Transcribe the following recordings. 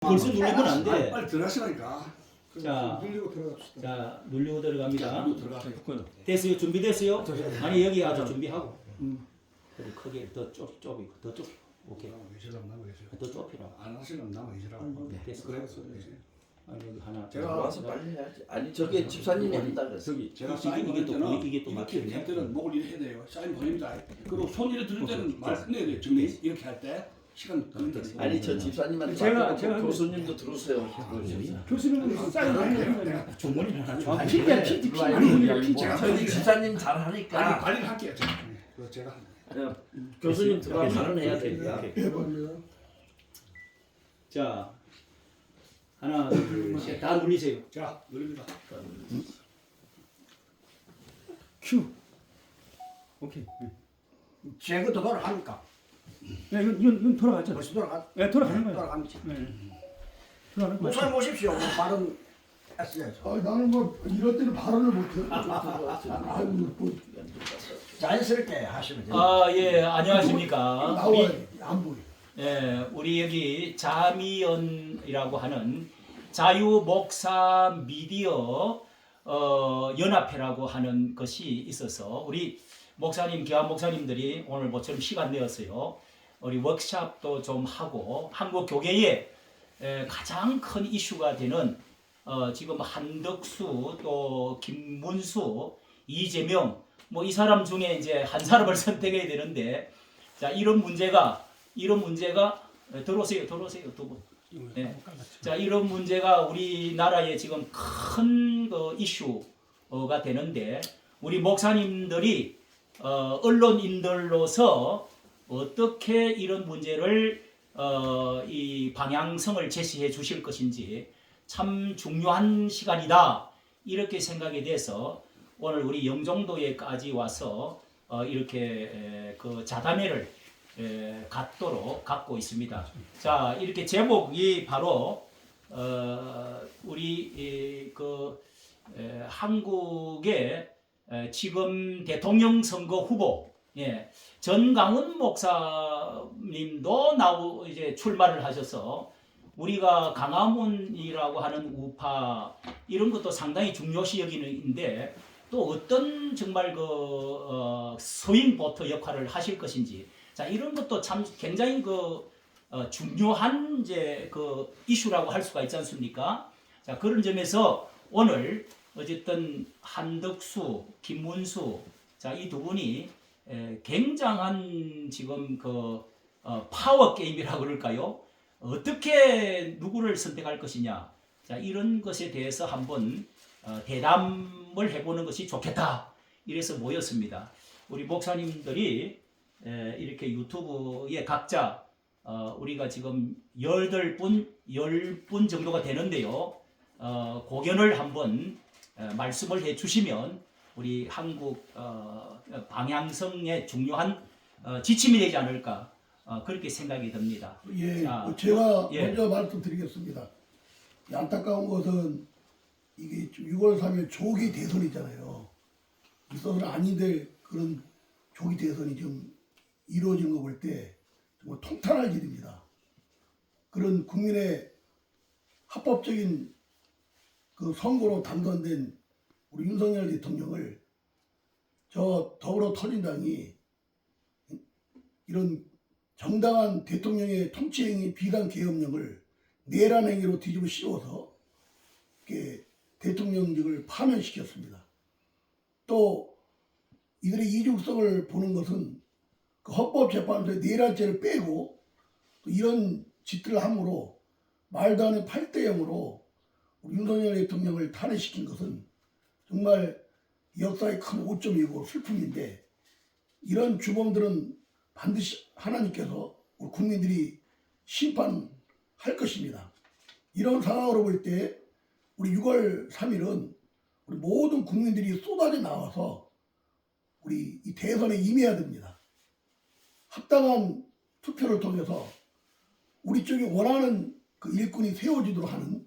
벌써 누르면 안 돼. 빨리 들어가시라니까. 자, 눌리고 들어갑시다. 자, 누르고 들어갑니다. 들어가세요. 됐어요? 준비됐어요? 아니 여기 아주 준비하고. 그리고 크게 더 좁히고 더 좁히고. 오케이. 계시라면 남아 계세요. 더 좁히라고. 안 하시려면 남아 계시라고. 네, 됐어. 그래. 아니 여기 하나. 제가 와서 빨리 해야지. 아니 저게 집사님이 한다 그랬어. 저기 제가 이게 사인 보낼 또 때는 이게 또 이렇게 막히네. 할 때는 목을 이렇게 해야 돼요. 사인 보냅니다. 그리고 손 이렇게 들을 때는 말 끝내야 돼요. 정리 이렇게 할 때 시간 걸린다. 아니 저 집사님한테 제가 교수님도 들어오세요. 교수님은 사인 안 해요. 주머니 하나 줘. PD야 PD. 저희 집사님 잘하니까 관리를 할게요. 제가. 제가. 교수님 들어가면 발언해야 되니까. 해봅니다. 자, 하나, 둘, 셋, 다 눌리세요. 자, 누릅니다. 큐. 오케이. 제거도 돌아갑니까? 야, 이건 돌아갔죠. 벌써 돌아가? 네, 돌아가는 거예요. 돌아갑니다. 네. 돌아가는 거예요. 목사님 오십시오. 발언 했어야죠. 나는 뭐 이럴 때는 발언을 못해. 아유, 뭐 자연스럽게 하시면 돼요. 아, 예, 안녕하십니까. 나와 안 보여. 예, 우리 여기 자미연이라고 하는 자유 목사 미디어 연합회라고 하는 것이 있어서 우리 목사님, 교환 목사님들이 오늘 모처럼 시간 내었어요. 우리 워크숍도 좀 하고 한국 교계에 가장 큰 이슈가 되는 지금 한덕수 또 김문수 이재명 뭐 이 사람 중에 이제 한 사람을 선택해야 되는데 자 이런 문제가 들어오세요 두 분. 네. 자 이런 문제가 우리나라에 지금 큰 그 이슈가 되는데 우리 목사님들이 언론인들로서 어떻게 이런 문제를 이 방향성을 제시해 주실 것인지 참 중요한 시간이다 이렇게 생각이 돼서 오늘 우리 영종도에까지 와서 이렇게 그 자담회를 갖고 있습니다. 자 이렇게 제목이 바로 우리 한국의 지금 대통령 선거 후보 전강훈 목사님도 이제 출마를 하셔서 우리가 강화문이라고 하는 우파 이런 것도 상당히 중요시 여기는데 또 어떤 정말 스윙 보터 역할을 하실 것인지 자 이런 것도 참 굉장히 중요한 이제 이슈라고 할 수가 있지 않습니까? 자 그런 점에서 오늘 어쨌든 한덕수, 김문수 자 이 두 분이 굉장한 지금 파워 게임이라고 그럴까요? 어떻게 누구를 선택할 것이냐 자 이런 것에 대해서 한번 대담을 해보는 것이 좋겠다 이래서 모였습니다. 우리 목사님들이 이렇게 유튜브에 각자 우리가 지금 10분 정도가 되는데요. 고견을 한번 말씀을 해주시면 우리 한국 방향성에 중요한 지침이 되지 않을까 그렇게 생각이 듭니다. 예, 자, 제가 예. 먼저 말씀드리겠습니다. 안타까운 것은 이게 6월 3일 조기 대선이잖아요. 있어서는 아니 될 그런 조기 대선이 좀 이루어진 거 볼 때 정말 통탄할 일입니다. 그런 국민의 합법적인 그 선거로 당선된 우리 윤석열 대통령을 저 더불어 터진당이 이런 정당한 대통령의 통치행위 비상계엄령을 내란 행위로 뒤집어 씌워서 이렇게 대통령직을 파면시켰습니다. 또 이들의 이중성을 보는 것은 그 헌법재판소의 내란죄를 빼고 또 이런 짓들을 함으로 말도 안 되는 8대0으로 윤석열 대통령을 탄핵시킨 것은 정말 역사의 큰 오점이고 슬픔인데 이런 주범들은 반드시 하나님께서 우리 국민들이 심판할 것입니다. 이런 상황으로 볼 때 우리 6월 3일은 우리 모든 국민들이 쏟아져 나와서 우리 이 대선에 임해야 됩니다. 합당한 투표를 통해서 우리 쪽이 원하는 그 일꾼이 세워지도록 하는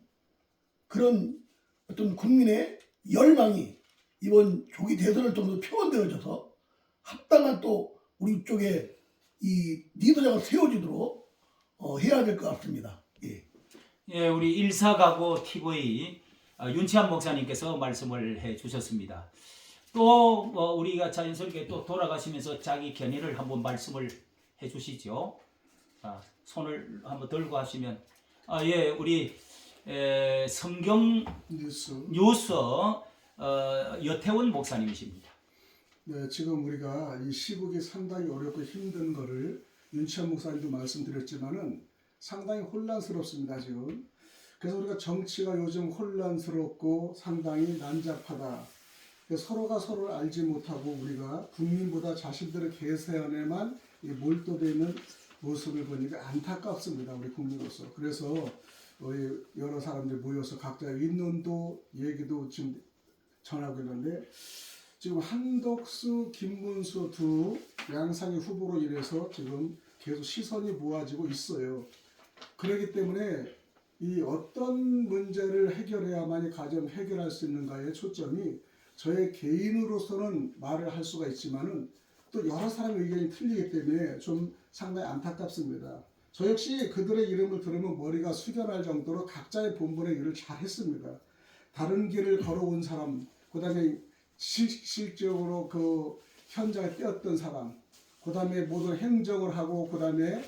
그런 어떤 국민의 열망이 이번 조기 대선을 통해서 표현되어져서 합당한 또 우리 쪽에 이 리더자가 세워지도록 해야 될 것 같습니다. 예. 예, 우리 일사가고 TV 윤치한 목사님께서 말씀을 해 주셨습니다. 또 우리가 자연스럽게 또 돌아가시면서 자기 견해를 한번 말씀을 해 주시죠. 손을 한번 들고 하시면 예, 우리 성경 뉴스 여태원 목사님이십니다. 네, 지금 우리가 이 시국이 상당히 어렵고 힘든 거를 윤치한 목사님도 말씀드렸지만은 상당히 혼란스럽습니다, 지금. 그래서 우리가 정치가 요즘 혼란스럽고 상당히 난잡하다. 서로가 서로를 알지 못하고 우리가 국민보다 자신들의 계산에만 몰두되는 모습을 보니까 안타깝습니다, 우리 국민으로서. 그래서 우리 여러 사람들이 모여서 각자 입론도 얘기도 지금 전하고 있는데, 지금 한덕수, 김문수 두 양상의 후보로 인해서 지금 계속 시선이 모아지고 있어요. 그렇기 때문에 이 어떤 문제를 해결해야만이 가장 해결할 수 있는가의 초점이 저의 개인으로서는 말을 할 수가 있지만은 또 여러 사람의 의견이 틀리기 때문에 좀 상당히 안타깝습니다. 저 역시 그들의 이름을 들으면 머리가 숙여날 정도로 각자의 본분의 일을 잘 했습니다. 다른 길을 걸어온 사람, 그 다음에 실질적으로 그 현장에 뛰었던 사람, 그 다음에 모든 행정을 하고, 그 다음에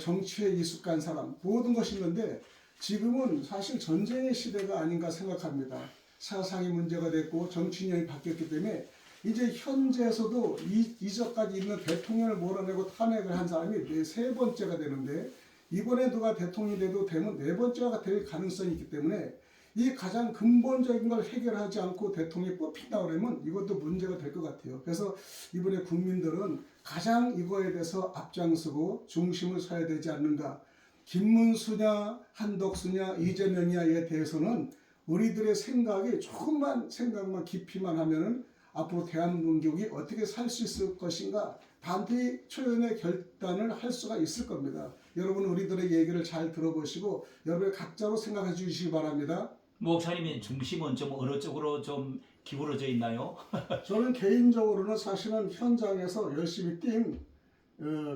정치에 익숙한 사람, 모든 것이 있는데 지금은 사실 전쟁의 시대가 아닌가 생각합니다. 사상이 문제가 됐고 정치인이 바뀌었기 때문에 이제 현재에서도 이전까지 있는 대통령을 몰아내고 탄핵을 한 사람이 세 번째가 되는데, 이번에 누가 대통령이 되면 네 번째가 될 가능성이 있기 때문에 이 가장 근본적인 걸 해결하지 않고 대통령이 뽑힌다 그러면 이것도 문제가 될 것 같아요. 그래서 이번에 국민들은 가장 이거에 대해서 앞장서고 중심을 서야 되지 않는가. 김문수냐 한덕수냐 이재명이냐에 대해서는 우리들의 생각이 조금만 생각만 깊이만 하면은 앞으로 대한민국이 어떻게 살 수 있을 것인가 반드시 초연의 결단을 할 수가 있을 겁니다. 여러분 우리들의 얘기를 잘 들어보시고 여러분의 각자로 생각해 주시기 바랍니다. 목사님의 중심은 좀 어느 쪽으로 좀 기울어져 있나요? 저는 개인적으로는 사실은 현장에서 열심히 뛴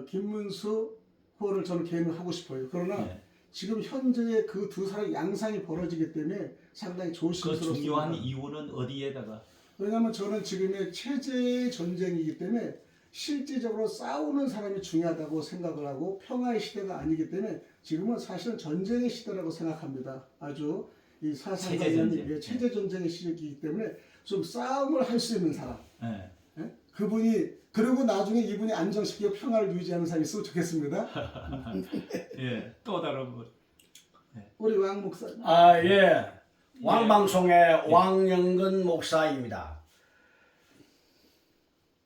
김문수 후보를 저는 개인으로 하고 싶어요. 그러나 네. 지금 현재의 그 두 사람의 양상이 벌어지기 때문에 상당히 그 조심스럽습니다. 중요한 이유는 어디에다가? 왜냐하면 저는 지금의 체제 전쟁이기 때문에 실질적으로 싸우는 사람이 중요하다고 생각을 하고 평화의 시대가 아니기 때문에 지금은 사실은 전쟁의 시대라고 생각합니다. 아주 이 사상관념이 체제 전쟁의 시대이기 때문에 좀 싸움을 할 수 있는 사람. 네. 예? 그분이 그리고 나중에 이분이 안정시키고 평화를 유지하는 사람이 있으면 좋겠습니다. 예, 또 다른 분. 우리 왕 목사. 예. 왕방송의 왕영근 목사입니다.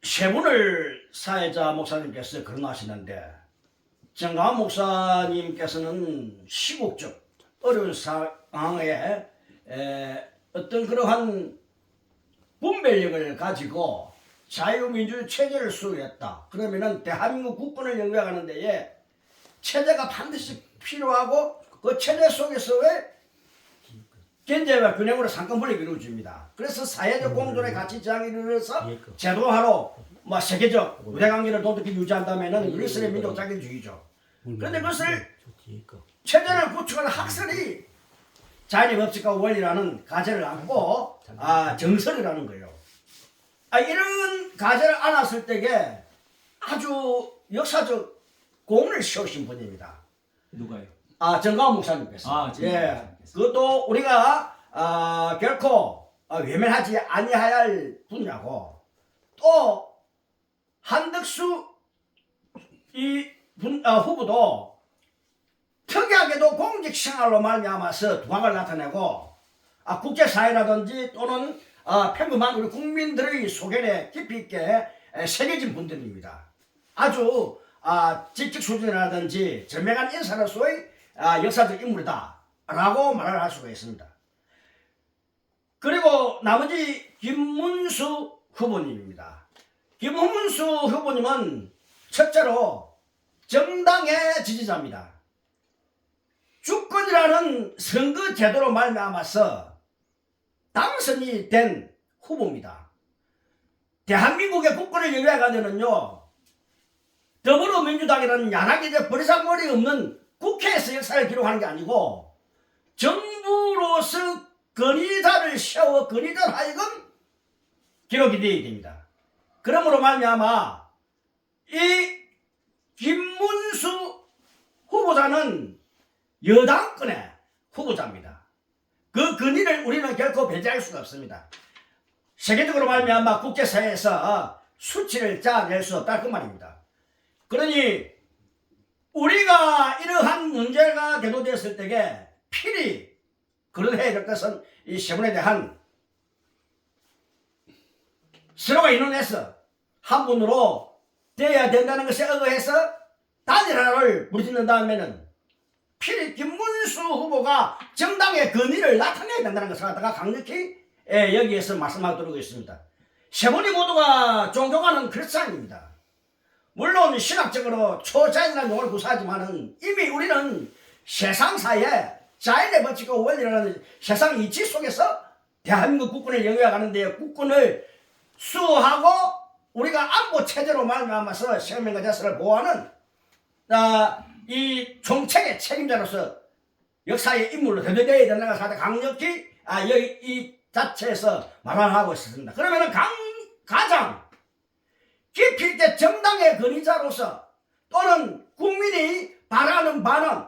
세 분을 사회자 목사님께서 거론하시는데, 정가환 목사님께서는 시국적 어려운 상황에 어떤 그러한 분별력을 가지고 자유민주 체제를 수호했다. 그러면은 대한민국 국권을 영위하는 데에 체제가 반드시 필요하고 그 체제 속에서의 견제와 균형으로 상권분립이 이루어집니다. 그래서 사회적 공존의 가치 지향을 이루어서 제도화로 세계적 우대관계를 도덕히 유지한다면은 그리스의 민족 자기주의죠. 그런데 그것을 체제를 구축하는 학설이 자연의 법칙과 원리라는 가제를 안고 정설이라는 거예요. 이런 가제를 안았을 때에 아주 역사적 공을 세우신 분입니다. 누가요? 정가환 목사님께서. 예. 그것도 우리가 결코 외면하지 아니해야 할 분이라고. 또 한덕수 후보도 특이하게도 공직 생활로 말미암아서 두각을 나타내고 국제사회라든지 또는 평범한 우리 국민들의 소견에 깊이 있게 새겨진 분들입니다. 아주 직책 수준이라든지 저명한 인사로서의 역사적 인물이다 라고 말을 할 수가 있습니다. 그리고 나머지 김문수 후보님입니다. 김문수 후보님은 첫째로 정당의 지지자입니다. 주권이라는 선거 제도로 말미암아서 당선이 된 후보입니다. 대한민국의 국권을 영위하가는요, 더불어민주당이라는 양아기 버리장머리 없는 국회에서 역사를 기록하는 게 아니고 건의자를 세워 건의자 하여금 기록이 되어야 됩니다. 그러므로 말미암아 이 김문수 후보자는 여당권의 후보자입니다. 그 건의를 우리는 결코 배제할 수가 없습니다. 세계적으로 말미암아 국제사회에서 수치를 짜낼 수 없다 그 말입니다. 그러니 우리가 이러한 문제가 대두되었을 때에 필히 그러해야 될 것은 이 세분에 대한 서로가 의논해서 한 분으로 되어야 된다는 것에 의거해서 단일화를 부르짖는 다음에는 필히 김문수 후보가 정당의 건의를 나타내야 된다는 것을 갖다가 강력히 여기에서 말씀하도록 있습니다. 세 분이 모두가 존경하는 크리스찬입니다. 물론 신학적으로 초자연이라는 용어를 구사하지만은 이미 우리는 세상사에 자연의 법칙과 원리라는 세상 이치 속에서 대한민국 국군을 영위해가는데 국군을 수호하고 우리가 안보 체제로 말미암아서 생명과 자산을 보호하는 이 정책의 책임자로서 역사의 인물로 대두되어야 된다는 것을 강력히 여기 이 자체에서 말하고 있습니다. 그러면은 가장 깊이 있게 정당의 건의자로서 또는 국민이 바라는 바는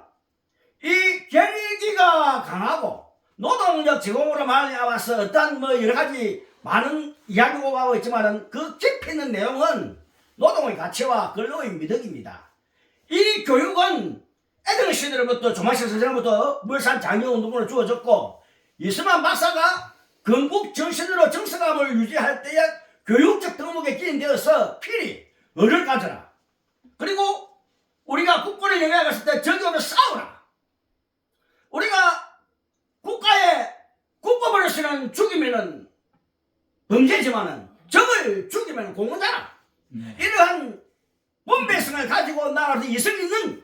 이 결기가 강하고 노동력 제공으로 말미암아서 어떤 여러 가지 많은 이야기가 오고 있지만은 그 깊이 있는 내용은 노동의 가치와 근로의 미덕입니다. 이 교육은 에덴 시대로부터 조마시 선생으로부터 물산 장려운동으로 주어졌고 이스만 박사가 건국 정신으로 정서감을 유지할 때에 교육적 덕목에 기인되어서 필히 의를 가져라. 그리고 우리가 국군을 영위하였을 때 적이 오면 싸우라. 우리가 국가에 국가버릇이는 죽이면은 범죄지만은 적을 죽이면 공헌자라. 이러한 원배성을 가지고 나아가서 이성 있는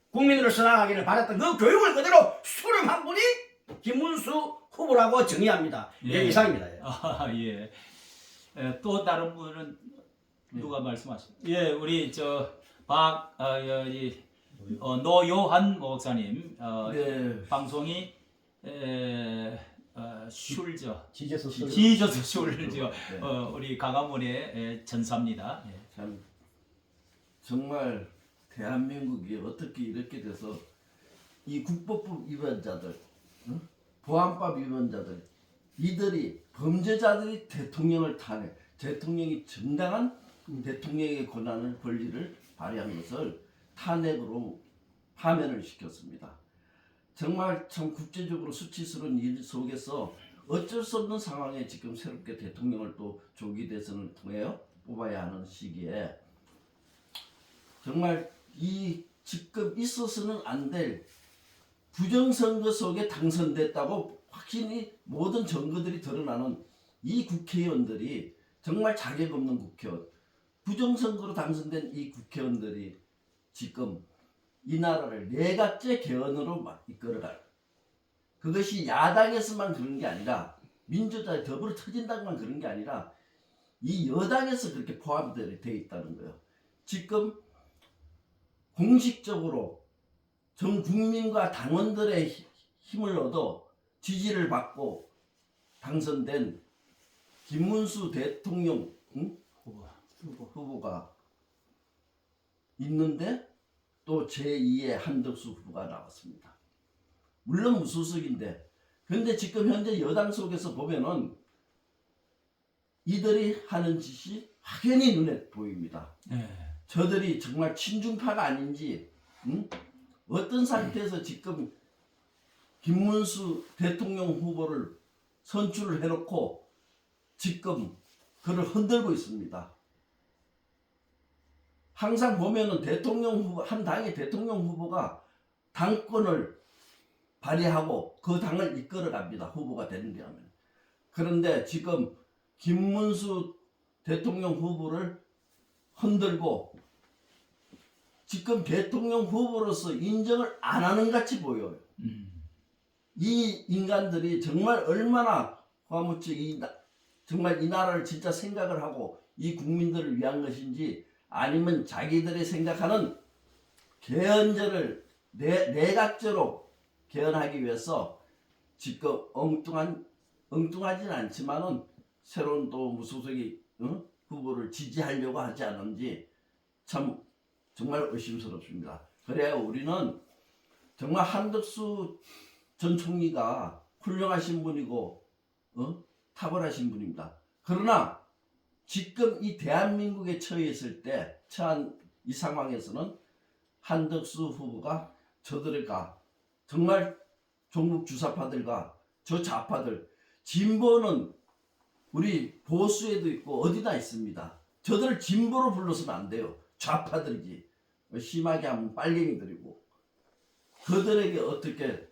국민으로서 나아가기를 바랐던 그 교육을 그대로 수렴한 분이 김문수 후보라고 정의합니다. 예, 이상입니다. 예. 또 다른 분은 누가 말씀하시죠? 예, 우리 노요한 목사님 네. 방송이 슐저 지저스 지저스 슐저 네. 우리 강화문의 전사입니다. 예. 참 정말 대한민국이 어떻게 이렇게 돼서 이 국법법 위반자들, 보안법 위반자들, 이들이 범죄자들이 대통령을 탄핵, 대통령이 정당한 대통령의 권한을 권리를 발휘한 것을 탄핵으로 파면을 시켰습니다. 정말 참 국제적으로 수치스러운 일 속에서 어쩔 수 없는 상황에 지금 새롭게 대통령을 또 조기 대선을 통해 뽑아야 하는 시기에 정말 이 지금 있어서는 안 될 부정선거 속에 당선됐다고 확신이 모든 증거들이 드러나는 이 국회의원들이 정말 자격 없는 국회의원, 부정선거로 당선된 이 국회의원들이 지금 이 나라를 내각제 개헌으로 이끌어갈, 그것이 야당에서만 그런 게 아니라 민주당에 더불어 터진다고만 그런 게 아니라 이 여당에서 그렇게 포함되어 있다는 거예요. 지금 공식적으로 전 국민과 당원들의 힘을 얻어 지지를 받고 당선된 김문수 대통령 후보가 있는데 또 제2의 한덕수 후보가 나왔습니다. 물론 무소속인데, 근데 지금 현재 여당 속에서 보면은 이들이 하는 짓이 확연히 눈에 보입니다. 네. 저들이 정말 친중파가 아닌지, 어떤 상태에서 지금 김문수 대통령 후보를 선출을 해놓고 지금 그를 흔들고 있습니다. 항상 보면은 대통령 후보, 한 당의 대통령 후보가 당권을 발휘하고 그 당을 이끌어 갑니다. 후보가 되는데 하면. 그런데 지금 김문수 대통령 후보를 흔들고 지금 대통령 후보로서 인정을 안 하는 같이 보여요. 이 인간들이 정말 얼마나 화무치 정말 이 나라를 진짜 생각을 하고 이 국민들을 위한 것인지, 아니면 자기들이 생각하는 개헌제를 내각제로 개헌하기 위해서 지금 엉뚱하진 않지만은 새로운 또 무소속이 후보를 지지하려고 하지 않은지 참 정말 의심스럽습니다. 그래야 우리는 정말 한덕수 전 총리가 훌륭하신 분이고 탁월하신 분입니다. 그러나 지금 이 대한민국에 처한 이 상황에서는 한덕수 후보가 저들과 정말 종북 주사파들과 저 좌파들, 진보는 우리 보수에도 있고 어디나 있습니다. 저들을 진보로 불러서는 안 돼요. 좌파들이지. 심하게 하면 빨갱이들이고. 그들에게 어떻게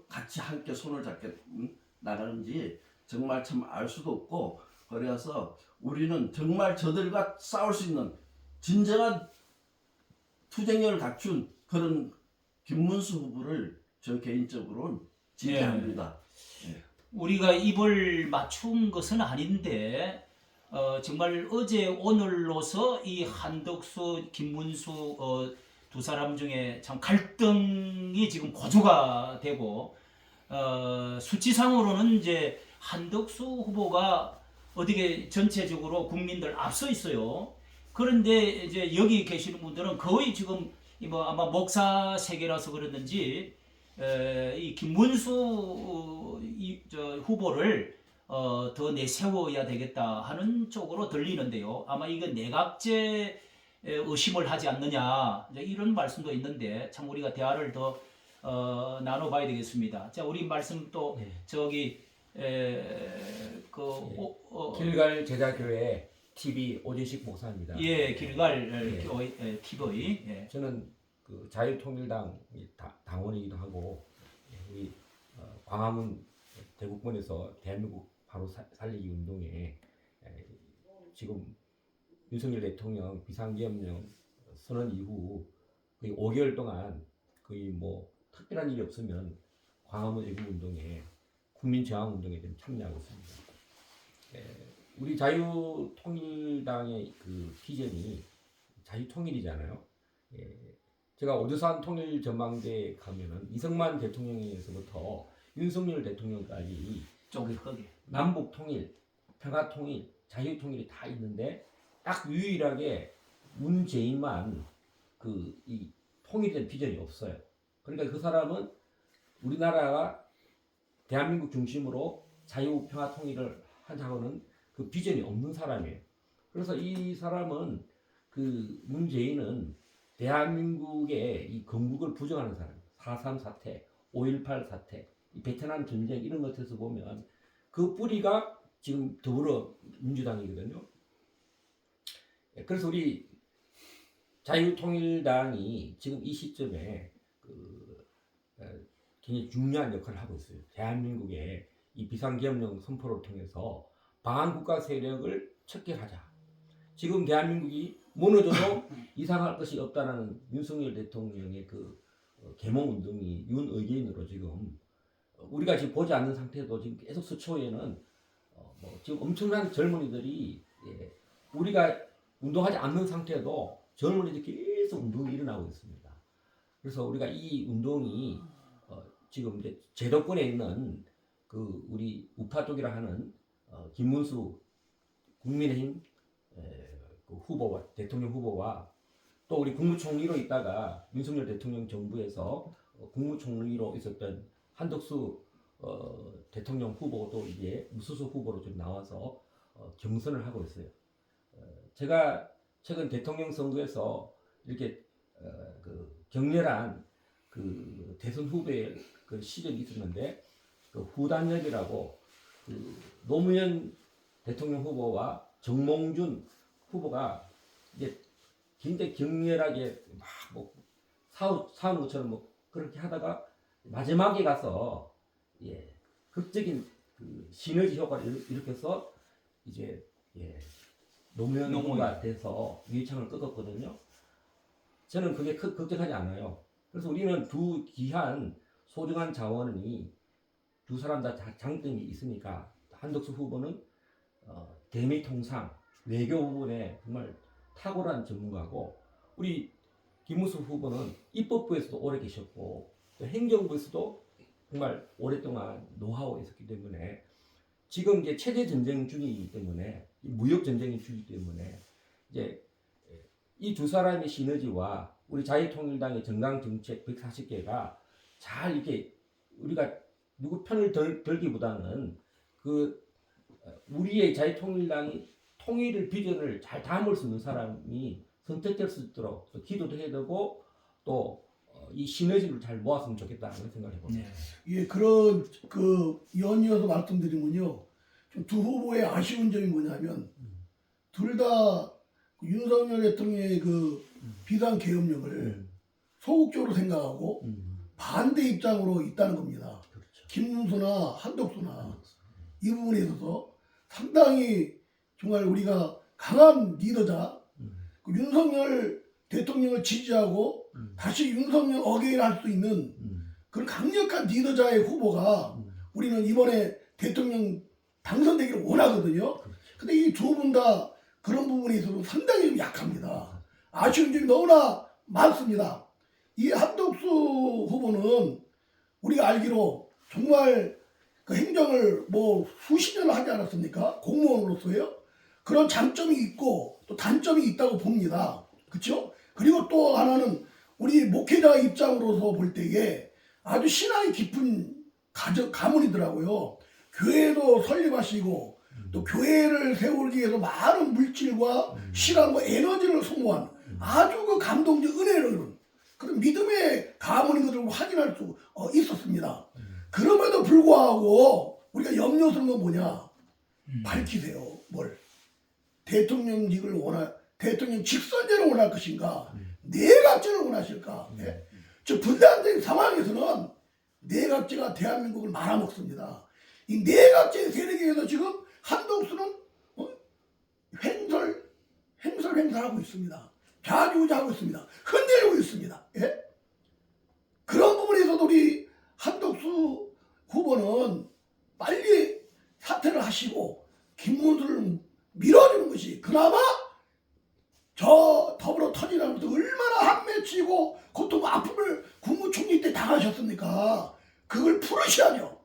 같이 함께 손을 잡게 나가는지 정말 참 알 수도 없고, 그래서 우리는 정말 저들과 싸울 수 있는 진정한 투쟁력을 갖춘 그런 김문수 후보를 저 개인적으로는 지지합니다. 우리가 입을 맞춘 것은 아닌데 정말 어제 오늘로서 이 한덕수, 김문수 두 사람 중에 참 갈등이 지금 고조가 되고 수치상으로는 이제 한덕수 후보가 어떻게 전체적으로 국민들 앞서 있어요. 그런데 이제 여기 계시는 분들은 거의 지금 뭐 아마 목사 세계라서 그랬는지 이 김문수 후보를 더 내세워야 되겠다 하는 쪽으로 들리는데요. 아마 이건 내각제 의심을 하지 않느냐 이런 말씀도 있는데 참 우리가 대화를 더 나눠봐야 되겠습니다. 자, 우리 말씀 또 저기 길갈 제자교회 TV 오진식 목사입니다. 예, 길갈 교회 TV. 예. 저는 그 자유통일당 당원이기도 하고 우리 광화문 대국본에서 대한민국 바로 살리기 운동에 지금 윤석열 대통령 비상계엄령 선언 이후 거의 5개월 동안 거의 뭐 특별한 일이 없으면 광화문 애국 운동에 국민 저항 운동에 좀 참여하고 있습니다. 우리 자유통일당의 그 비전이 자유통일이잖아요. 제가 오대산 통일 전망대에 가면은 이승만 대통령에서부터 윤석열 대통령까지 좀 크게 남북 통일, 평화 통일, 자유 통일이 다 있는데 딱 유일하게 문재인만 그 이 통일된 비전이 없어요. 그러니까 그 사람은 우리나라가 대한민국 중심으로 자유 평화 통일을 하자고는 그 비전이 없는 사람이에요. 그래서 이 사람은 그 문재인은 대한민국의 이 건국을 부정하는 사람, 4.3 사태, 5.18 사태, 이 베트남 전쟁 이런 것에서 보면 그 뿌리가 지금 더불어민주당이거든요. 그래서 우리 자유통일당이 지금 이 시점에 굉장히 중요한 역할을 하고 있어요. 대한민국의 이 비상계엄령 선포를 통해서 방한국가 세력을 척결하자. 지금 대한민국이 무너져도 이상할 것이 없다는 윤석열 대통령의 그 계몽운동이 윤의견으로 지금 우리가 지금 보지 않는 상태도 지금 계속 서초에는 지금 엄청난 젊은이들이 우리가 운동하지 않는 상태도 젊은이들이 계속 운동이 일어나고 있습니다. 그래서 우리가 이 운동이 지금 이제 제도권에 있는 그 우리 우파 쪽이라 하는 김문수 국민의힘 그 후보와 대통령 후보와 또 우리 국무총리로 있다가 윤석열 대통령 정부에서 국무총리로 있었던 한덕수 대통령 후보도 이제 무소속 후보로 좀 나와서 경선을 하고 있어요. 제가 최근 대통령 선거에서 이렇게 그 격렬한 그 대선 후보의 그 시절이 있었는데 그 후단역이라고 그 노무현 대통령 후보와 정몽준 후보가 이제 굉장히 격렬하게 막 뭐 싸우는 것처럼 뭐 그렇게 하다가 마지막에 가서 극적인 그 시너지 효과를 일으켜서 이제 노무현 후보가 돼서 유리창을 끄었거든요. 저는 그게 걱정하지 않아요. 그래서 우리는 두 귀한 소중한 자원이 두 사람 다 장점이 있으니까 한덕수 후보는 대미 통상 외교 부분에 정말 탁월한 전문가고 우리 김문수 후보는 입법부에서도 오래 계셨고 또 행정부에서도 정말 오랫동안 노하우가 있었기 때문에 지금 이제 체제 전쟁 중이기 때문에 무역 전쟁이 중이기 때문에 이제 이 두 사람의 시너지와 우리 자유통일당의 정강 정책 140개가 잘 이렇게 우리가 누구 편을 들기보다는 그 우리의 자유통일당이 통일을 비전을 잘 담을 수 있는 사람이 선택될 수 있도록 기도도 해야 되고 또 이 시너지를 잘 모았으면 좋겠다는 생각을 해봅니다. 네. 예, 그런 그 연이어서 말씀드리면요. 좀 두 후보의 아쉬운 점이 뭐냐면 둘 다 윤석열 대통령의 그 비상 계엄령을 소극적으로 생각하고 반대 입장으로 있다는 겁니다. 그렇죠. 김문수나 한덕수나 이 부분에 있어서 상당히 정말 우리가 강한 리더자, 그 윤석열 대통령을 지지하고 다시 윤석열 어게인 할 수 있는 그런 강력한 리더자의 후보가 우리는 이번에 대통령 당선되기를 원하거든요. 근데 이 두 분 다 그런 부분에 있어서 상당히 좀 약합니다. 아쉬운 점이 너무나 많습니다. 이 한덕수 후보는 우리가 알기로 정말 그 행정을 뭐 수십 년을 하지 않았습니까? 공무원으로서요. 그런 장점이 있고 또 단점이 있다고 봅니다. 그렇죠? 그리고 또 하나는 우리 목회자 입장으로서 볼 때에 아주 신앙이 깊은 가문이더라고요. 교회도 설립하시고 또 교회를 세우기 위해서 많은 물질과 시간과 에너지를 소모한 아주 그 감동적 은혜를 그런 믿음의 가문인 것을 확인할 수 있었습니다. 그럼에도 불구하고 우리가 염려스러운 건 뭐냐? 밝히세요. 뭘? 대통령직을 대통령 직선제를 원할 것인가? 내각제를 원하실까? 예? 저 분단적인 상황에서는 내각제가 대한민국을 말아먹습니다. 이 내각제 세력에 의해서 지금 한덕수는 횡설하고 있습니다. 좌지우지하고 있습니다. 흔들리고 있습니다. 예? 그런 부분에서도 우리 한덕수 후보는 빨리 사퇴를 하시고 김문수를 밀어주는 것이 그나마 저 더불어 터지나면서 얼마나 한맺히고 고통 아픔을 국무총리 때 당하셨습니까? 그걸 풀으셔야죠.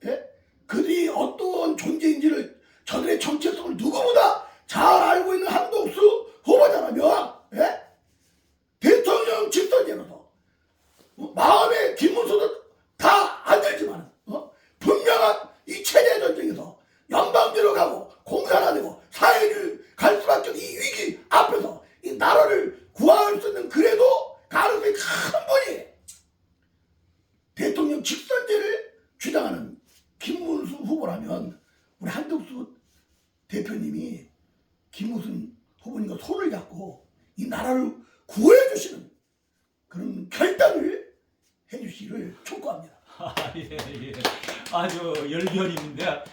예? 그들이 어떤 존재인지를 저들의 정체성을 누구보다 잘 알고 있는 한덕수 후보자라면 예? 대통령 직선제로서 마음에 김문수도 다 안 들지만 분명한 이 체제 전쟁에서 연방제로 가고 공산화 되고 사회를 갈 수밖에 없는 이 위기 앞에서 이 나라를 구할 수 있는 그래도 가능성이 큰 분이 대통령 직선제를 주장하는 김문수 후보라면 우리 한덕수 대표님이 김무순 후보님과 손을 잡고 이 나라를 구해주시는 그런 결단을 해주시기를 촉구합니다. 예, 예. 아주 열변인데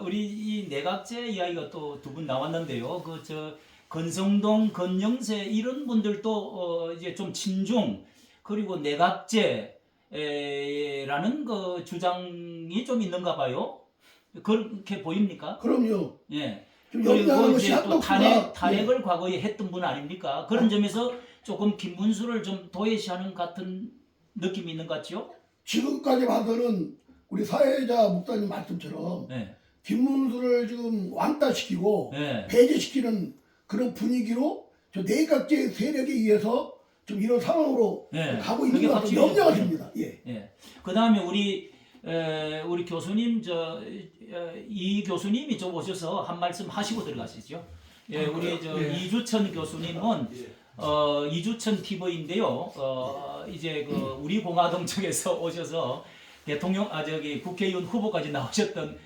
우리 이 내각제 이야기가 또 두 분 나왔는데요. 그 저 건성동, 건영세 이런 분들도 이제 좀 친중 그리고 내각제라는 그 주장이 좀 있는가 봐요. 그렇게 보입니까? 그럼요. 예. 좀 그리고 염려하는 것이 이제 또 한덕수가 탄핵을 과거에 했던 분 아닙니까? 그런 점에서 조금 김문수를 좀 도외시하는 같은 느낌이 있는 것 같죠? 지금까지 봐서는 우리 사회자 목사님 말씀처럼 네. 김문수를 지금 왕따시키고 네. 배제시키는 그런 분위기로 저 내각제 세력에 의해서 좀 이런 상황으로 네. 가고 있는 그게 것 같아서 확실히 염려가 좀 됩니다. 예. 예. 그다음에 우리 교수님 이 교수님이 좀 오셔서 한 말씀 하시고 들어가시죠. 예, 우리 이주천 교수님은 이주천 TV인데요. 이제 그 우리 공화당 쪽에서 오셔서 대통령 국회의원 후보까지 나오셨던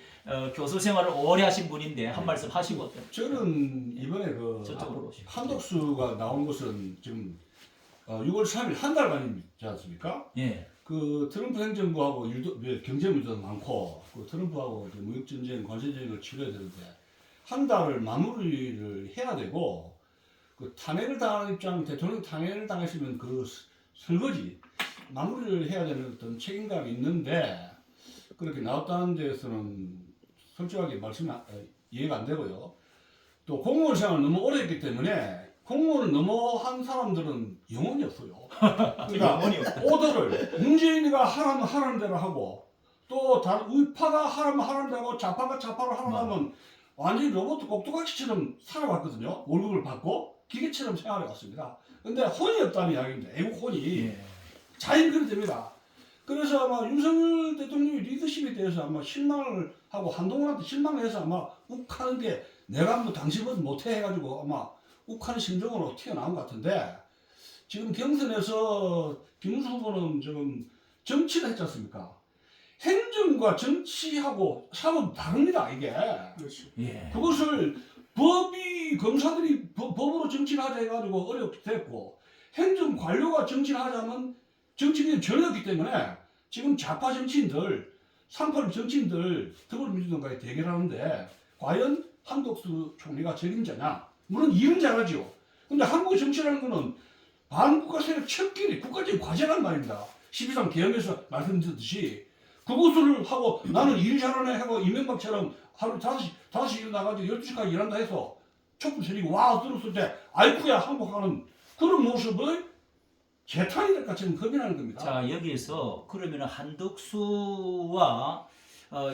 교수 생활을 오래 하신 분인데 한 말씀 하시고 저는 이번에 그 저쪽으로 오시죠. 한덕수가 나온 것은 지금 6월 3일 한 달 만이지 않습니까? 예. 그 트럼프 행정부하고 경제 문제도 많고 그 트럼프하고 무역 전쟁, 관세 전쟁을 치러야 되는데 한 달을 마무리를 해야 되고 그 탄핵을 당하는 입장, 대통령 탄핵을 당했으면 그 설거지 마무리를 해야 되는 어떤 책임감이 있는데 그렇게 나왔다는 데에서는 솔직하게 이해가 안 되고요. 또 공무원 생활을 너무 오래 했기 때문에 공무원을 너무 한 사람들은 영혼이 없어요. 그러니까 영혼이 없다. 오더를 문재인이가 하라는 대로 하고 또 다른 우파가 하라면 되고 좌파가 좌파로 하라면 완전히 로봇 꼭두각시처럼 살아왔거든요. 월급을 받고 기계처럼 생활해 왔습니다. 근데 혼이 없다는 이야기입니다. 애국 혼이 예. 자연히 그래 됩니다. 그래서 아마 윤석열 대통령의 리더십에 대해서 아마 실망을 하고 한동훈한테 실망을 해서 아마 욱하는 게 내가 뭐 당신보다 못해 해가지고 아마 욱하는 심정으로 튀어나온 것 같은데 지금 경선에서 김문수 후보는 지금 정치를 했지 않습니까? 행정과 정치하고 사업은 다릅니다, 이게. 그렇죠. 예. 그것을 법이, 검사들이 법으로 정치를 하자 해가지고 어렵게 됐고, 행정 관료가 정치를 하자면 정치인이 전혀 없기 때문에 지금 좌파 정치인들, 3.8 정치인들 더불어민주당과의 대결하는데 과연 한덕수 총리가 적임자냐? 물론 이은 잘하죠. 근데 한국 정치라는 거는 반국가 세력 척끼리 국가적인 과제란 말입니다. 12.3 계엄에서 말씀드렸듯이 그것을 하고 나는 일 잘하네 하고 이명박처럼 하루 5시 일어나가지고 12시까지 일한다 해서 촛불 세리고 와 들었을 때 아이쿠야 항복하는 그런 모습을 재탄이 될까 지금 겁이 나는 겁니다. 자, 여기에서 그러면 한덕수와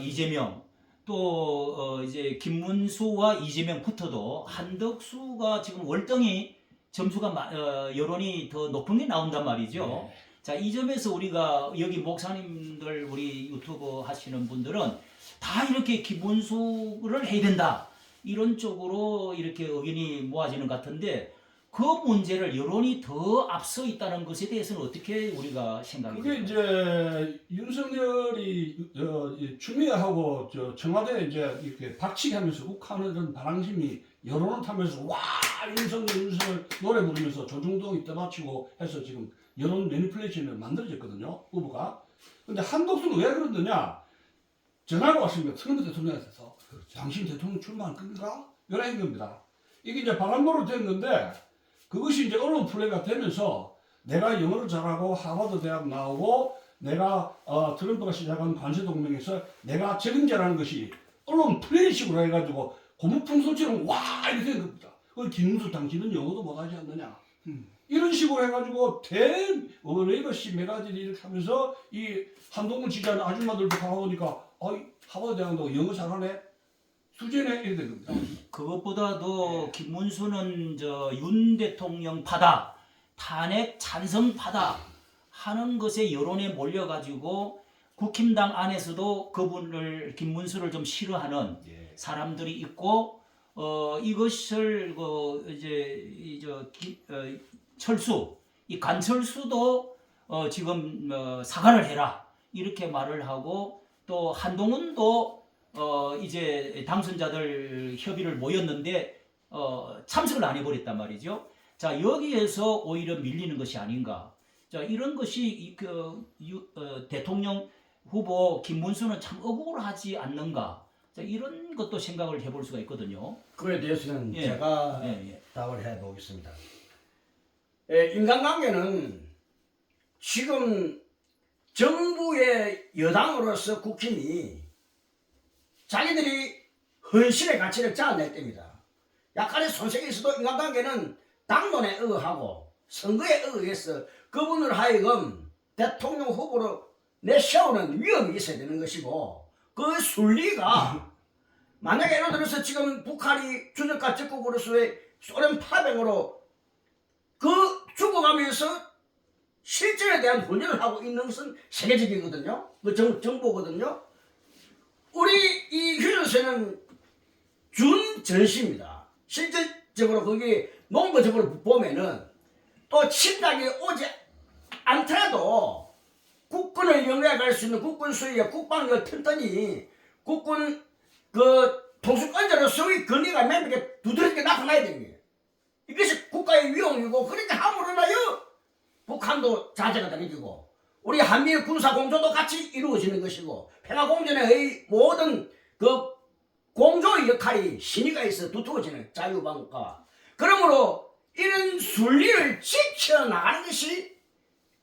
이재명 또 이제 김문수와 이재명 붙어도 한덕수가 지금 월등히 점수가 여론이 더 높은 게 나온단 말이죠. 자, 이 점에서 우리가 여기 목사님들 우리 유튜브 하시는 분들은 다 이렇게 김문수를 해야 된다 이런 쪽으로 이렇게 의견이 모아지는 것 같은데 그 문제를 여론이 더 앞서 있다는 것에 대해서는 어떻게 우리가 생각이 그게 됩니까? 이제 윤석열이 추미애하고 청와대 이제 이렇게 박치기 하면서 욱하는 그런 바람심이 여론을 타면서 와 윤석열 노래 부르면서 조중동이 떠받치고 해서 지금 여론 매니플레이션이 만들어졌거든요, 후보가. 근데 한덕수는 왜 그러느냐? 전화가 왔습니다. 트럼프 대통령한테서. 당신 대통령 출마할 건가? 이런 겁니다. 이게 이제 바람으로 됐는데 그것이 이제 언론 플레이가 되면서 내가 영어를 잘하고 하버드 대학 나오고 내가 트럼프가 시작한 관세동맹에서 내가 적임자라는 것이 언론 플레이식으로 해가지고 고무풍선처럼 와 이렇게 된 겁니다. 그걸 김문수 당신은 영어도 못하지 않느냐? 이런 식으로 해가지고 레이버시 메가지를 이렇게 하면서 이 한동훈 지지하는 아줌마들도 가보니까 하버드 대학도 영어 잘하네? 수제네? 이렇게 된 겁니다. 그것보다도 김문수는 윤 대통령 파다, 탄핵 찬성 파다 하는 것에 여론에 몰려가지고 국힘당 안에서도 그분을 김문수를 좀 싫어하는 사람들이 있고 이것을 철수 이 간철수도 지금 사과를 해라 이렇게 말을 하고 또 한동훈도 이제 당선자들 협의를 모였는데 참석을 안 해버렸단 말이죠. 자, 여기에서 오히려 밀리는 것이 아닌가. 자, 이런 것이 대통령 후보 김문수는 참 억울하지 않는가. 자, 이런 것도 생각을 해볼 수가 있거든요. 그에 대해서는 예. 제가 예. 답을 해보겠습니다. 인간관계는 지금 정부의 여당으로서 국힘이 자기들이 헌신의 가치를 짜낼 때입니다. 약간의 손색이 있어도 인간관계는 당론에 의하고 선거에 의해서 그분을 하여금 대통령 후보로 내세우는 위험이 있어야 되는 것이고 그 순리가 만약에 예를 들어서 지금 북한이 주적과 적국으로서의 소련 파병으로 그 죽어가면서 실전에 대한 훈련을 하고 있는 것은 세계적이거든요. 그 정보거든요. 우리 이 휴전선은 준전시입니다. 실질적으로 거기 농구적으로 보면은 또 침략이 오지 않더라도 국군을 영위할 수 있는 국군 수위의 국방력 튼튼히 국군 그 통수권자로서의 권위가 member게 두드러지게 나타나야 됩니다. 이것이 국가의 위용이고 그러니까 함으로나요 북한도 자제가 당해지고 우리 한미의 군사공조도 같이 이루어지는 것이고 평화공존의 모든 그 공조의 역할이 신의가 있어 두터워지는 자유방어가 그러므로 이런 순리를 지켜나가는 것이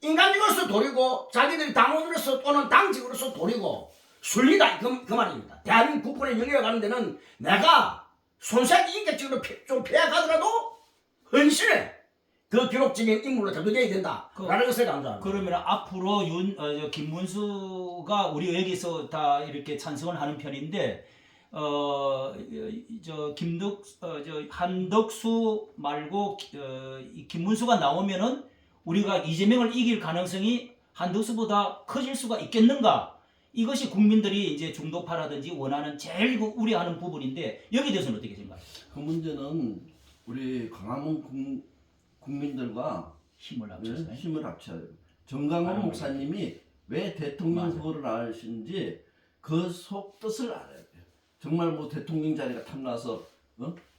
인간적으로서 도리고 자기들 당원으로서 또는 당직으로서 도리고 순리다 그 말입니다. 대한민국 국군의 영역에 가는 데는 내가 손색이 인격적으로 좀 폐해가더라도 헌신해 그 기록적인 인물로 대두돼야 된다라는 것을 강조합니다. 그러면 앞으로 김문수가 우리 여기서 다 이렇게 찬성을 하는 편인데 한덕수 말고 이 김문수가 나오면은 우리가 이재명을 이길 가능성이 한덕수보다 커질 수가 있겠는가? 이것이 국민들이 이제 중도파라든지 원하는 제일 우려하는 부분인데 여기에 대해서는 어떻게 생각해요? 그 문제는 우리 광화문 국민들과 힘을 합쳐서 힘을 합쳐야 돼요. 정강원 목사님이 왜 대통령 맞아요. 후보를 나가신지 그 속뜻을 알아야 돼요. 정말 뭐 대통령 자리가 탐나서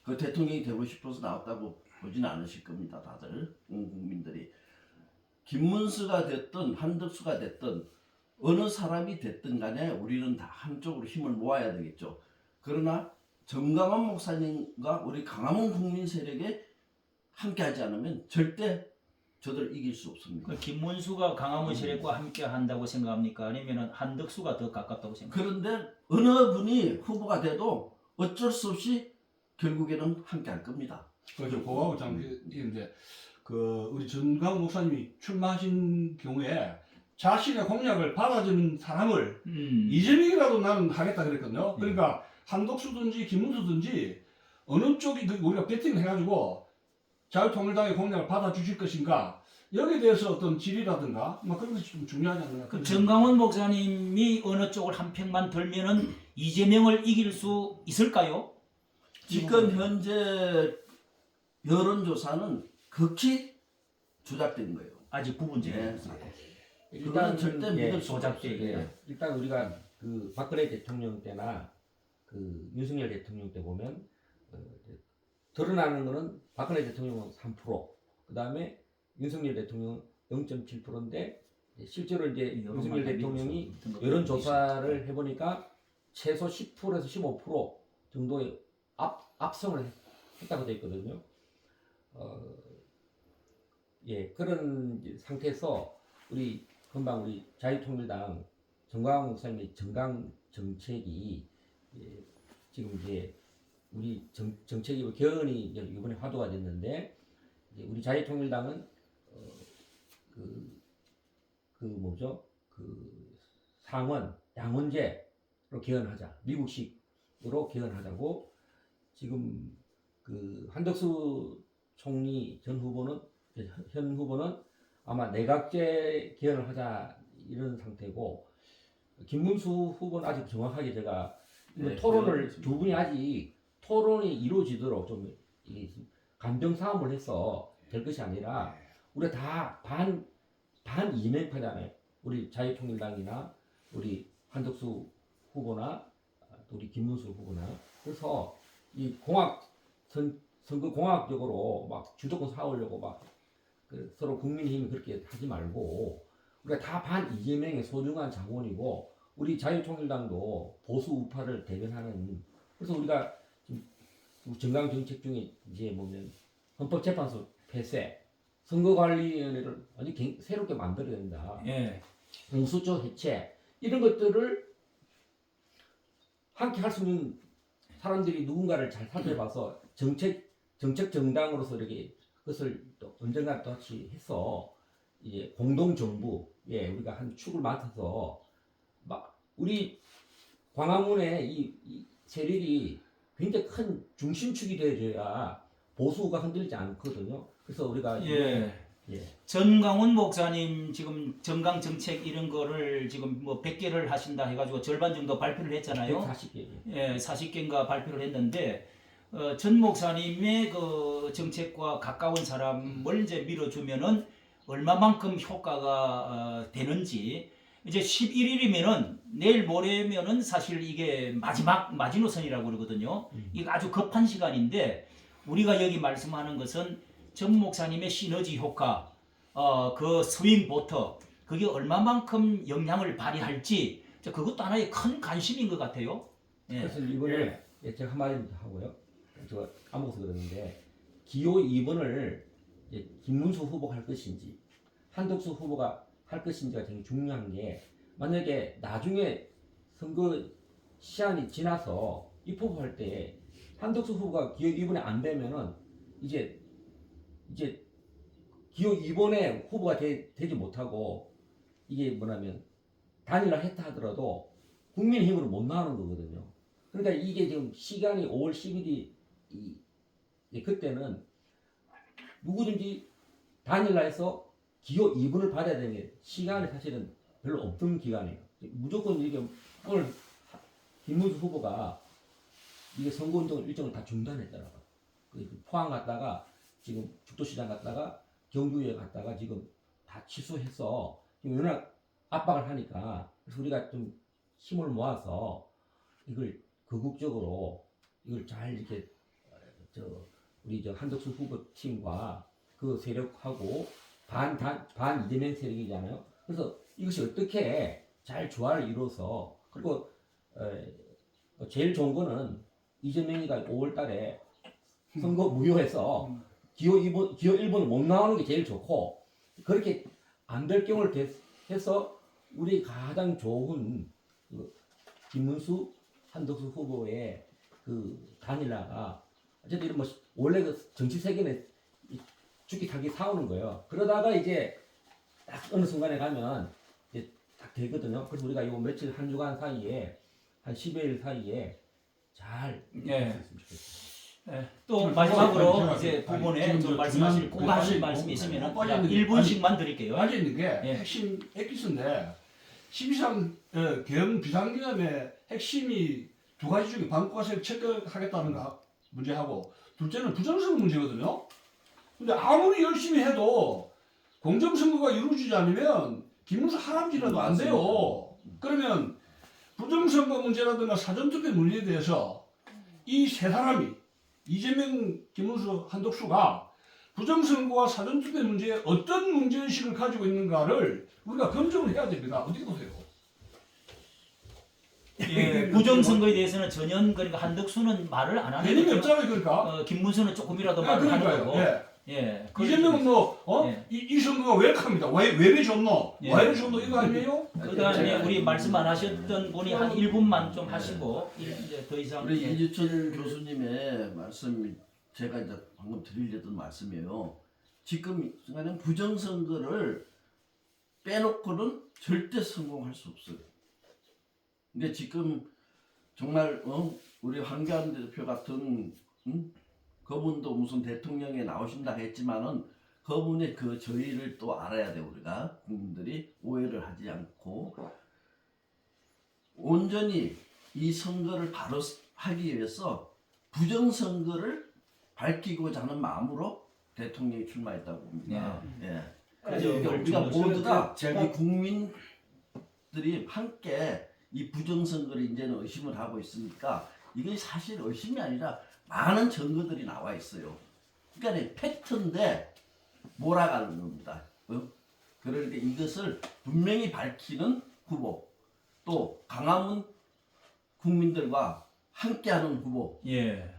그 대통령이 되고 싶어서 나왔다고 보지는 않으실 겁니다. 다들 국민들이. 김문수가 됐든 한덕수가 됐든 어느 사람이 됐든 간에 우리는 다 한쪽으로 힘을 모아야 되겠죠. 그러나 정강원 목사님과 우리 강화문 국민 세력에 함께하지 않으면 절대 저들 이길 수 없습니다. 그 김문수가 강화문 세력과 함께 한다고 생각합니까? 아니면 한덕수가 더 가깝다고 생각합니까? 그런데 어느 분이 후보가 돼도 어쩔 수 없이 결국에는 함께할 겁니다. 그렇죠. 그거하고 참 있는데 그 우리 전광훈 목사님이 출마하신 경우에 자신의 공약을 받아주는 사람을 이재명이라도 나는 하겠다 그랬거든요. 그러니까 한덕수든지 김문수든지 어느 쪽이 우리가 배팅을 해가지고 자유통일당의 공약을 받아주실 것인가 여기에 대해서 어떤 질이라든가 뭐 그런 것이 좀 중요하지 않나. 그 정강원 목사님이 어느 쪽을 한 평만 들면은 이재명을 이길 수 있을까요? 지금 현재 여론조사는 극히 조작된 거예요. 아직 부분적인 네. 일단 절대 믿을 수 조작되게 없어요. 일단 우리가 그 박근혜 대통령 때나 그 윤석열 대통령 때 보면 드러나는 거는 박근혜 대통령은 3%, 그 다음에 윤석열 대통령은 0.7%인데 실제로 이제 윤석열 대통령이 여론 조사를 해보니까 최소 10%에서 15% 정도의 압승을 했다고 되어 있거든요. 예, 그런 상태에서 금방 우리 자유통일당 정광훈 목사님의 정강 정책이 지금 이제 우리 정책이 개헌이 이번에 화두가 됐는데 이제 우리 자유통일당은 상원 양원제로 개헌하자, 미국식으로 개헌하자고 지금 그 한덕수 총리 현 후보는 아마 내각제 개헌을 하자 이런 상태고 김문수 후보는 아직 정확하게 제가 토론을 두 분이 아직 토론이 이루어지도록 좀 감정싸움을 해서 될 것이 아니라 우리가 다 반 이명파잖아요. 우리 자유통일당이나 우리 한덕수 후보나 우리 김문수 후보나 그래서 이 선거 공학적으로 막 주도권 사오려고 막 서로 국민의힘이 그렇게 하지 말고 우리가 다 반 이재명의 소중한 자본이고 우리 자유통일당도 보수 우파를 대변하는 그래서 우리가 지금 정강 정책 중에 이제 보면 헌법재판소 폐쇄, 선거관리위원회를 완전히 새롭게 만들어야 된다. 예. 공수처 해체 이런 것들을 함께 할 수 있는 사람들이 누군가를 잘 살펴봐서 정책 정당으로서 이렇게 그것을 또 언젠가 또 같이 해서 이제 공동 정부에 우리가 한 축을 맡아서 막 우리 광화문에 이 세력이 굉장히 큰 중심축이 되어줘야 보수가 흔들리지 않거든요. 그래서 우리가 전강훈 목사님 지금 정강 정책 이런 거를 지금 뭐 100개를 하신다 해가지고 절반 정도 발표를 했잖아요. 140개. 예, 40개인가 발표를 했는데 전 목사님의 그 정책과 가까운 사람을 이제 밀어주면은 얼마만큼 효과가 되는지 이제 11일이면은 내일 모레면은 사실 이게 마지막 마지노선이라고 그러거든요. 이거 아주 급한 시간인데 우리가 여기 말씀하는 것은 전 목사님의 시너지 효과, 그 스윙 보터 그게 얼마만큼 영향을 발휘할지 그것도 하나의 큰 관심인 것 같아요. 예. 그래서 이번에 제가 한마디 하고요. 제가 까먹어서 그러는데 기호 2번을 김문수 후보가 할 것인지 한덕수 후보가 할 것인지가 되게 중요한 게 만약에 나중에 선거 시한이 지나서 입후보할 때 한덕수 후보가 기호 2번에 안 되면은 이제 기호 2번에 후보가 되지 못하고 이게 뭐냐면 단일화 했다 하더라도 국민의힘으로 못 나오는 거거든요. 그러니까 이게 지금 시간이 5월 10일이 그때는 누구든지 단일화해서 기호 2번을 받아야 되는 게 시간이 사실은 별로 없던 기간이에요. 무조건 이게 오늘 김문수 후보가 이게 선거운동 일정을 다 중단했더라고요. 포항 갔다가 지금 죽도시장 갔다가 경주에 갔다가 지금 다 취소해서 지금 워낙 압박을 하니까 그래서 우리가 좀 힘을 모아서 이걸 극국적으로 이걸 잘 이렇게 우리 한덕수 후보 팀과 그 세력하고 반 이재명 세력이잖아요. 그래서 이것이 어떻게 잘 조화를 이루어서 그리고 제일 좋은 거는 이재명이가 5월달에 선거 무효해서 기호 1번을 못 나오는 게 제일 좋고 그렇게 안 될 경우를 해서 우리 가장 좋은 김문수 한덕수 후보의 그 단일화가 어쨌든 뭐 원래 그 정치 세계는 죽기 살기 싸우는 거예요. 그러다가 이제 딱 어느 순간에 가면 이제 딱 되거든요. 그래서 우리가 요 며칠 한 주간 사이에 한 10여일 사이에 잘 예. 했으면 좋겠어요. 네. 또 마지막으로 제가 이제 두 분의 지금 좀 저 말씀하실 중간- 꼭 하실 말씀이 있으면 빠져 있는 게 1분씩만 드릴게요. 빠져 있는 게 예. 핵심 엑기스인데 12.3 계엄 비상기념의 핵심이 두 가지 중에 방과세를 체결하겠다는 문제하고 둘째는 부정선거 문제거든요. 근데 아무리 열심히 해도 공정선거가 이루어지지 않으면 김문수 할아버지라도 안 돼요. 그러면 부정선거 문제라든가 사전투표 문제에 대해서 이 세 사람이 이재명, 김문수, 한덕수가 부정선거와 사전투표 문제에 어떤 문제의식을 가지고 있는가를 우리가 검증을 해야 됩니다. 어떻게 보세요? 예, 부정선거에 대해서는 전혀 그러니까 한덕수는 말을 안 하는 개념이 거죠. 없잖아요, 그러니까. 김문수는 조금이라도 말을 하는 그러니까요. 거고. 예. 예. 이재명은 예. 이 선거가 웰컴이다. 왜 좋노? 예. 왜 좋노? 이거 아니에요? 그다음에 우리 말씀 안 하셨던 분이 한 1분만 좀 하시고 이제 더 이상 우리 예. 이주철 교수님의 말씀이 제가 이제 방금 드리려던 말씀이에요. 지금 순간에 부정선거를 빼놓고는 절대 성공할 수 없어요. 근데 지금 정말 우리 황교안 대표 같은 그분도 무슨 대통령에 나오신다 했지만은 그분의 그 저희를 또 알아야 돼. 우리가 국민들이 오해를 하지 않고 온전히 이 선거를 바로 하기 위해서 부정선거를 밝히고자 하는 마음으로 대통령이 출마했다고 봅니다. 예. 그래서 우리가 모두가 이 국민들이 함께 이 부정선거를 이제는 의심을 하고 있으니까 이게 사실 의심이 아니라 많은 증거들이 나와 있어요. 그러니까 팩트인데 몰아가는 겁니다. 그러니까 이것을 분명히 밝히는 후보, 또 강화문 국민들과 함께하는 후보, 예.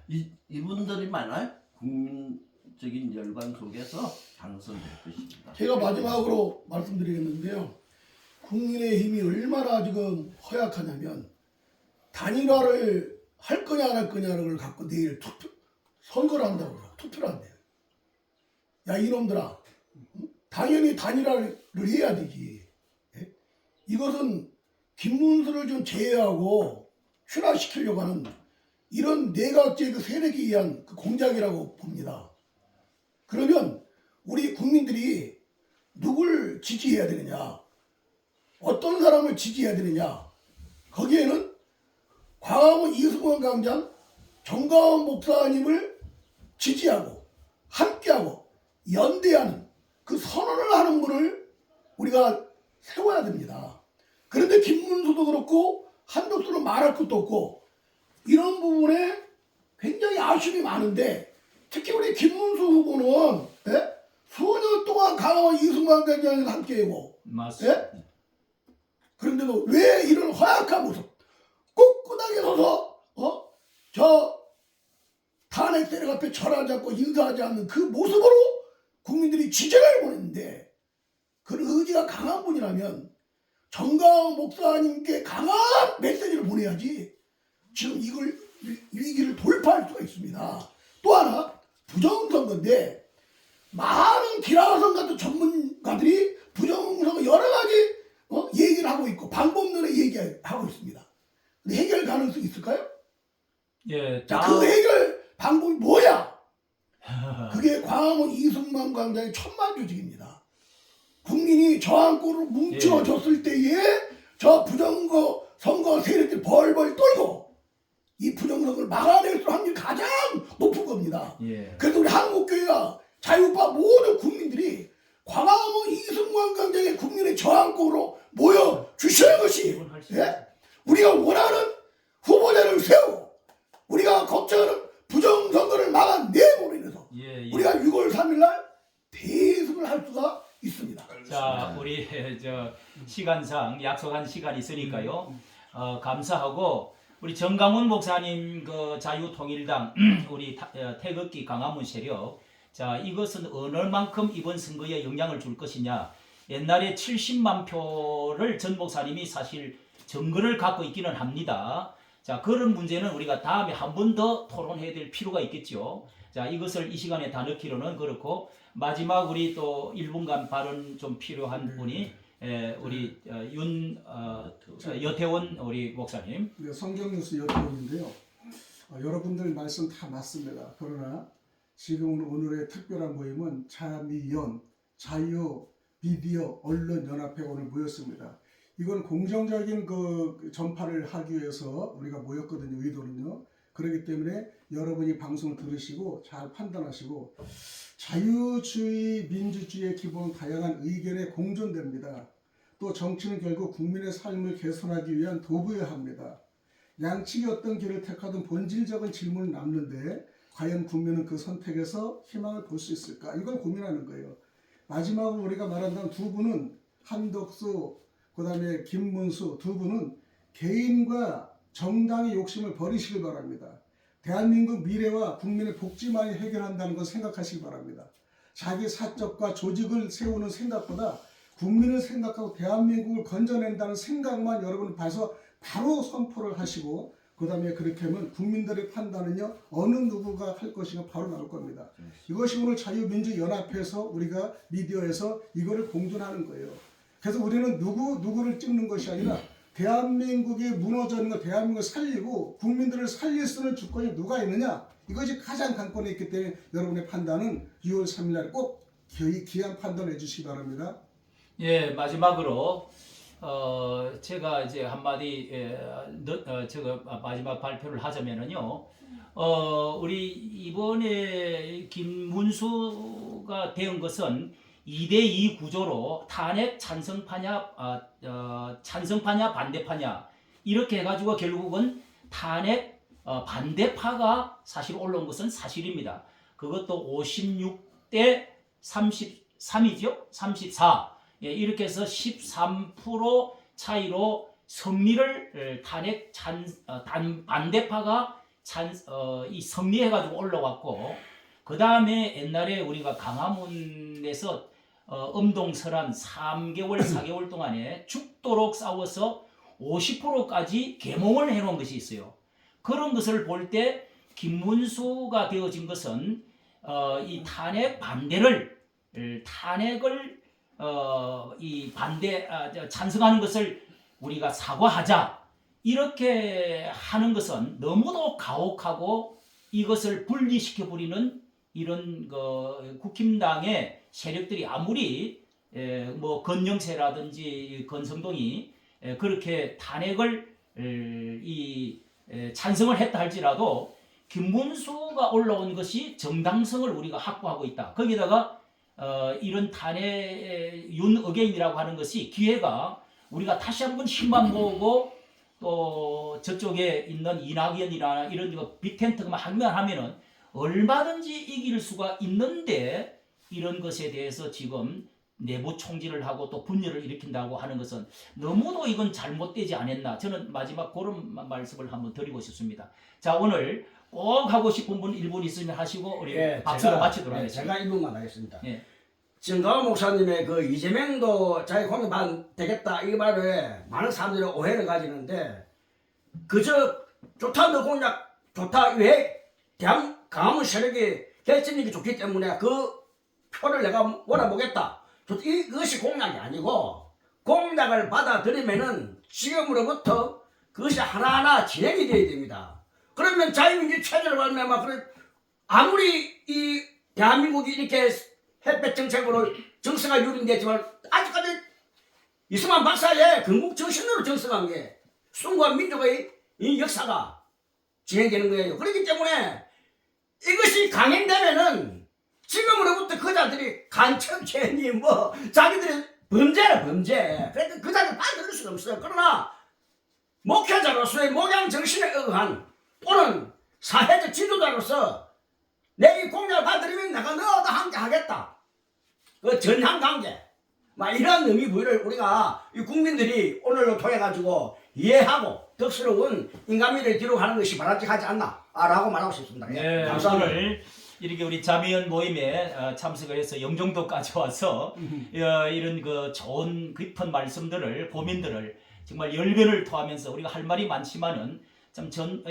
이분들이 만날 국민적인 열광 속에서 당선될 것입니다. 제가 마지막으로 말씀드리겠는데요. 국민의힘이 얼마나 지금 허약하냐면 단일화를 할 거냐 안 할 거냐를 갖고 내일 선거를 한다고 그러고 투표를 한대요. 야 이놈들아, 당연히 단일화를 해야 되지. 예? 이것은 김문수를 좀 제외하고 춘화시키려고 하는 이런 내각제 그 세력에 의한 그 공작이라고 봅니다. 그러면 우리 국민들이 누굴 지지해야 되느냐, 어떤 사람을 지지해야 되느냐, 거기에는 광화문 이승원 광장 정가원 목사님을 지지하고 함께하고 연대하는 그 선언을 하는 분을 우리가 세워야 됩니다. 그런데 김문수도 그렇고 한덕수는 말할 것도 없고 이런 부분에 굉장히 아쉬움이 많은데 특히 우리 김문수 후보는 수년 동안 강화문 이승만 광장에서 함께하고 맞습니다. 그런데도 왜 이런 허약한 모습 꼿꼿하게 서서 저 탄핵 세력 앞에 절하지 않고 인사하지 않는 그 모습으로 국민들이 지지를 보냈는데 그 의지가 강한 분이라면 정가원 목사님께 강한 메시지를 보내야지 지금 이걸 위기를 돌파할 수가 있습니다. 또 하나 부정선거인데 많은 기라성 같은 전문가들이 부정선거 여러 가지 얘기를 하고 있고 방법론에 얘기하고 있습니다. 근데 해결 가능성이 있을까요? 예, 자, 그 해결 방법이 뭐야? 그게 광화문 이승만 광장의 천만 조직입니다. 국민이 저항골로 뭉쳐졌을 때에 저 부정선거 세력들이 벌벌 떨고 이 부정선거를 막아낼 수 있는 확률이 가장 높은 겁니다. 예. 그래서 우리 한국교회와 자유파 모든 국민들이 광화문 이승만 광장에 국민의 저항골로 모여 주시는 것이 우리가 원하는 후보자를 세우고 우리가 걱정하는 부정선거를 막아내므로 인해서 우리가 6월 3일날 대승을 할 수가 있습니다. 자, 우리 저 시간상 약속한 시간이 있으니까요. 감사하고 우리 정강훈 목사님 그 자유통일당 우리 태극기 광화문 세력, 자, 이것은 어느 만큼 이번 선거에 영향을 줄 것이냐. 옛날에 70만 표를 전 목사님이 사실 증거를 갖고 있기는 합니다. 자, 그런 문제는 우리가 다음에 한 번 더 토론해야 될 필요가 있겠죠. 자, 이것을 이 시간에 다 넣기로는 그렇고, 마지막 우리 또 1분간 발언 좀 필요한 분이 우리 여태원 우리 목사님. 네, 성경뉴스 여태원인데요. 여러분들 말씀 다 맞습니다. 그러나 지금 오늘의 특별한 모임은 자미연 자유 미디어 언론 연합회 오늘 모였습니다. 이건 공정적인 그 전파를 하기 위해서 우리가 모였거든요. 의도는요. 그렇기 때문에 여러분이 방송을 들으시고 잘 판단하시고, 자유주의 민주주의의 기본 다양한 의견에 공존됩니다. 또 정치는 결국 국민의 삶을 개선하기 위한 도구여야 합니다. 양측이 어떤 길을 택하든 본질적인 질문을 남는데 과연 국민은 그 선택에서 희망을 볼 수 있을까? 이걸 고민하는 거예요. 마지막으로 우리가 말한다면 두 분은, 한덕수 그 다음에 김문수 두 분은 개인과 정당의 욕심을 버리시길 바랍니다. 대한민국 미래와 국민의 복지만이 해결한다는 걸 생각하시기 바랍니다. 자기 사적과 조직을 세우는 생각보다 국민을 생각하고 대한민국을 건져낸다는 생각만 여러분 봐서 바로 선포를 하시고, 그 다음에 그렇게 하면 국민들의 판단은요, 어느 누구가 할 것인가 바로 나올 겁니다. 이것이 오늘 자유민주연합회에서 우리가 미디어에서 이거를 공존하는 거예요. 그래서 우리는 누구를 찍는 것이 아니라 대한민국이 무너져 있는 거, 대한민국을 살리고 국민들을 살릴 수 있는 주권이 누가 있느냐, 이것이 가장 관건에 있기 때문에 여러분의 판단은 6월 3일날 꼭 귀한 판단해 주시기 바랍니다. 예, 마지막으로 제가 이제 한마디 제가 마지막 발표를 하자면은요, 우리 이번에 김문수가 된 것은 2대2 구조로 탄핵 찬성파냐 찬성파냐 반대파냐 이렇게 해가지고 결국은 탄핵 반대파가 사실 올라온 것은 사실입니다. 그것도 56대 33이죠. 34. 예, 이렇게 해서 13% 차이로 승리를 탄핵 반대파가 이 승리해가지고 올라왔고, 그 다음에 옛날에 우리가 광화문에서 엄동설한 3개월 4개월 동안에 죽도록 싸워서 50%까지 계몽을 해놓은 것이 있어요. 그런 것을 볼 때 김문수가 되어진 것은 이 탄핵 반대를 탄핵을 이 반대 찬성하는 것을 우리가 사과하자 이렇게 하는 것은 너무도 가혹하고 이것을 분리시켜 버리는 이런 국힘당의 세력들이 아무리 뭐 건영세라든지 건성동이 그렇게 탄핵을 찬성을 했다 할지라도 김문수가 올라온 것이 정당성을 우리가 확보하고 있다. 거기다가 이런 탄핵 윤어게인이라고 하는 것이 기회가 우리가 다시 한번 힘만 모으고 또 저쪽에 있는 이낙연이나 이런 거 빅텐트만 하면은 얼마든지 이길 수가 있는데, 이런 것에 대해서 지금 내부 총질을 하고 또 분열을 일으킨다고 하는 것은 너무도 이건 잘못되지 않았나, 저는 마지막 그런 말씀을 한번 드리고 싶습니다. 자, 오늘 꼭 하고 싶은 분 1분 있으면 하시고 우리 박수로 마치도록 하겠습니다. 제가 1분만 하겠습니다. 예. 정가원 목사님의 그 이재명도 자기 공격만 되겠다 이 말에 많은 사람들이 오해를 가지는데, 그저 좋다 너 공약 좋다 왜 강화문 세력이 결집력이 좋기 때문에 그 표를 내가 몰아보겠다. 이것이 공약이 아니고 공약을 받아들이면은 지금으로부터 그것이 하나하나 진행이 돼야 됩니다. 그러면 자유민주 체제를 말미암아 그래 아무리 이 대한민국이 이렇게 햇볕 정책으로 정서가 유린됐지만 아직까지 이승만 박사의 건국 정신으로 정성한 게 숭고한 민족의 이 역사가 진행되는 거예요. 그렇기 때문에 이것이 강행되면은 지금으로부터 그 자들이 간첩 죄니 뭐 자기들이 범죄라 범죄. 그러니까 그 자들 받아들일 수가 없어요. 그러나 목회자로서의 목양 정신에 의한 또는 사회적 지도자로서 내 이 공약을 받아들이면 내가 너와 함께 하겠다. 그 전향 관계. 막 이런 의미 부여를 우리가 이 국민들이 오늘로 통해 가지고 이해하고 덕스러운 인간미를 기록하는 것이 바람직하지 않나라고 말하고 싶습니다. 네, 감사합니다. 오늘 이렇게 우리 자매연 모임에 참석을 해서 영종도까지 와서 이런 그 좋은 깊은 말씀들을 고민들을 정말 열변을 토하면서 우리가 할 말이 많지만은 참 전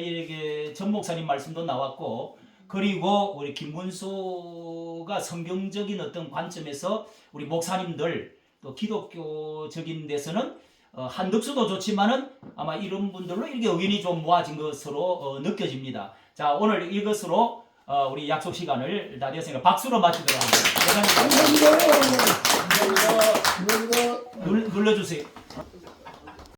목사님 말씀도 나왔고 그리고 우리 김문수가 성경적인 어떤 관점에서 우리 목사님들 또 기독교적인 데서는 한덕수도 좋지만은 아마 이런 분들로 이렇게 의견이 좀 모아진 것으로 느껴집니다. 자, 오늘 이것으로 우리 약속 시간을 다 되었으니까 박수로 마치도록 하겠습니다. 감사합니다. 감사합니다. 감사합니다. 눌러주세요.